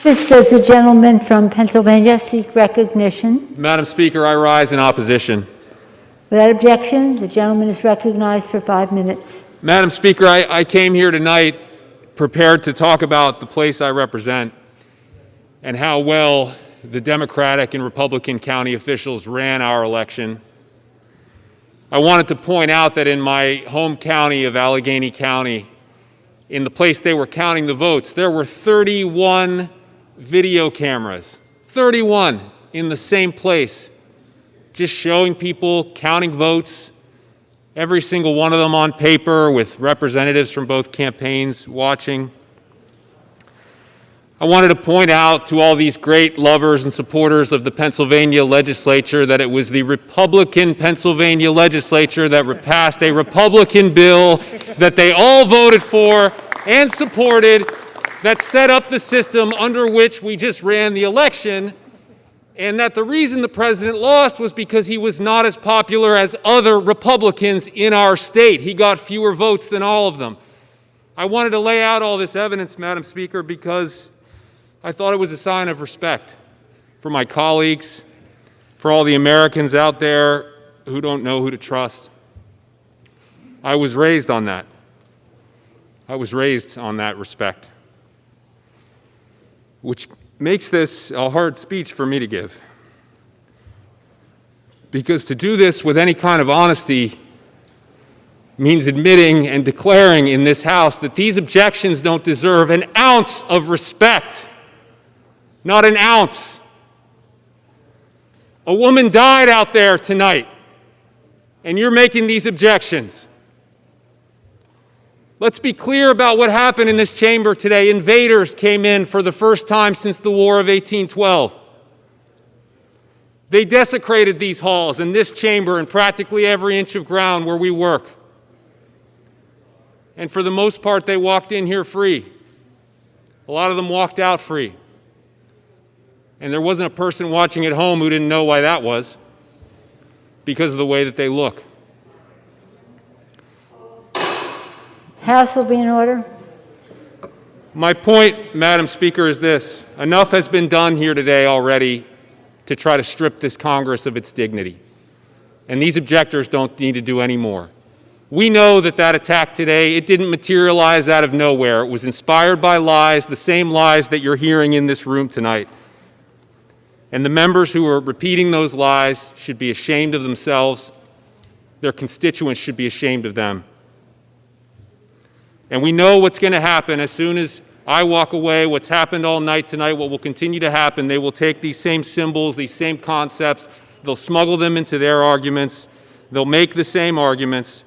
Does the gentleman from Pennsylvania seek recognition? Madam Speaker, I rise in opposition. Without objection, the gentleman is recognized for 5 minutes. Madam Speaker, I came here tonight prepared to talk about the place I represent and how well the Democratic and Republican county officials ran our election. I wanted to point out that in my home county of Allegheny County, in the place they were counting the votes, there were 31 video cameras, 31 in the same place, just showing people counting votes, every single one of them on paper with representatives from both campaigns watching. I wanted to point out to all these great lovers and supporters of the Pennsylvania legislature that it was the Republican Pennsylvania legislature that passed a Republican bill that they all voted for and supported that set up the system under which we just ran the election, and that the reason the president lost was because he was not as popular as other Republicans in our state. He got fewer votes than all of them. I wanted to lay out all this evidence, Madam Speaker, because I thought it was a sign of respect for my colleagues, for all the Americans out there who don't know who to trust. I was raised on that. I was raised on that respect, which makes this a hard speech for me to give. Because to do this with any kind of honesty means admitting and declaring in this House that these objections don't deserve an ounce of respect. Not an ounce. A woman died out there tonight, and you're making these objections. Let's be clear about what happened in this chamber today. Invaders came in for the first time since the War of 1812. They desecrated these halls and this chamber and practically every inch of ground where we work. And for the most part, they walked in here free. A lot of them walked out free. And there wasn't a person watching at home who didn't know why that was, because of the way that they look. House will be in order. My point, Madam Speaker, is this. Enough has been done here today already to try to strip this Congress of its dignity. And these objectors don't need to do any more. We know that that attack today, it didn't materialize out of nowhere. It was inspired by lies, the same lies that you're hearing in this room tonight. And the members who are repeating those lies should be ashamed of themselves. Their constituents should be ashamed of them. And we know what's going to happen as soon as I walk away, what's happened all night tonight, what will continue to happen. They will take these same symbols, these same concepts, they'll smuggle them into their arguments, they'll make the same arguments.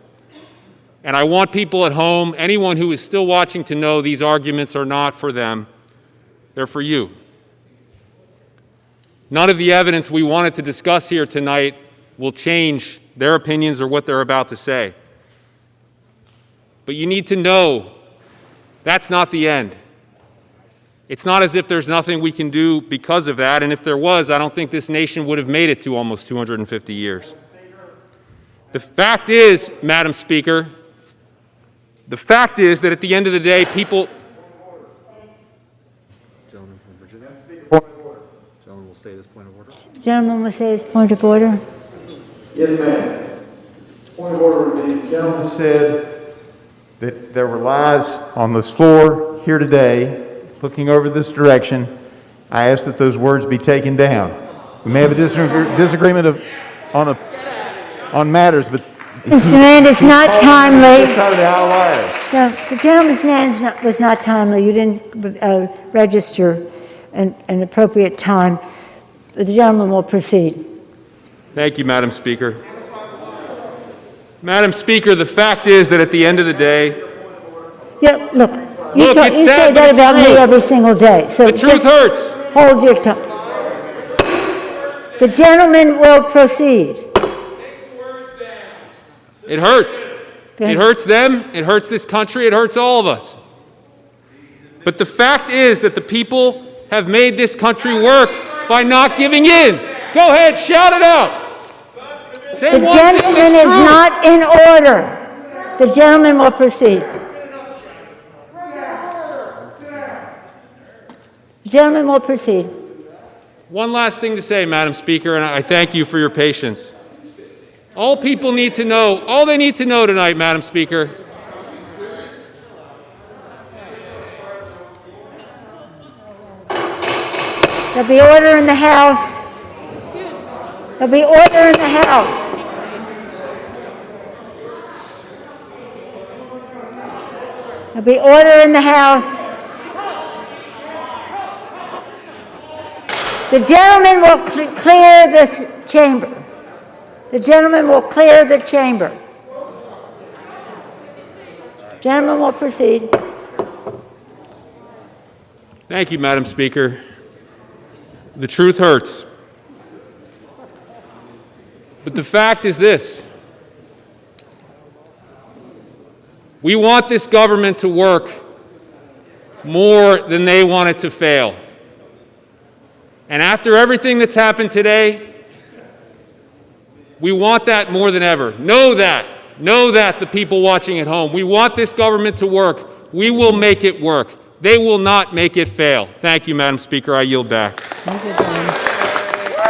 And I want people at home, anyone who is still watching, to know these arguments are not for them, they're for you. None of the evidence we wanted to discuss here tonight will change their opinions or what they're about to say. But you need to know that's not the end. It's not as if there's nothing we can do because of that, and if there was, I don't think this nation would have made it to almost 250 years. The fact is, Madam Speaker, the fact is that at the end of the day, people... Gentleman from Virginia. Point of order. Gentleman will say this point of order. The gentleman will say his point of order. Yes, ma'am. Point of order. The gentleman said that there were lies on this floor here today, looking over this direction. I ask that those words be taken down. We may have a disagreement on matters, but Mr. Land, it's not timely. This side of the aisle liars. No, the gentleman's hand was not timely. You didn't register an appropriate time. The gentleman will proceed. Thank you, Madam Speaker. Madam Speaker, the fact is that at the end of the day... Yeah, look, you say that about me every single day. So the truth hurts. Hold your tongue. The gentleman will proceed. It hurts. It hurts them, it hurts this country, it hurts all of us. But the fact is that the people have made this country work by not giving in. Go ahead, shout it out. Say the gentleman is not in order. The gentleman will proceed. The The gentleman will proceed. One last thing to say, Madam Speaker, and I thank you for your patience. All people need to know, all they need to know tonight, Madam Speaker, There'll be order in the House. There'll be order in the House. There'll be order in the House. The gentleman will clear this chamber. The gentleman will clear the chamber. Gentleman will proceed. thank you, Madam Speaker. The truth hurts. But the fact is this. We want this government to work more than they want it to fail. And after everything that's happened today, we want that more than ever. Know that, the people watching at home. We want this government to work. We will make it work. They will not make it fail. Thank you, Madam Speaker. I yield back. Thank you, John.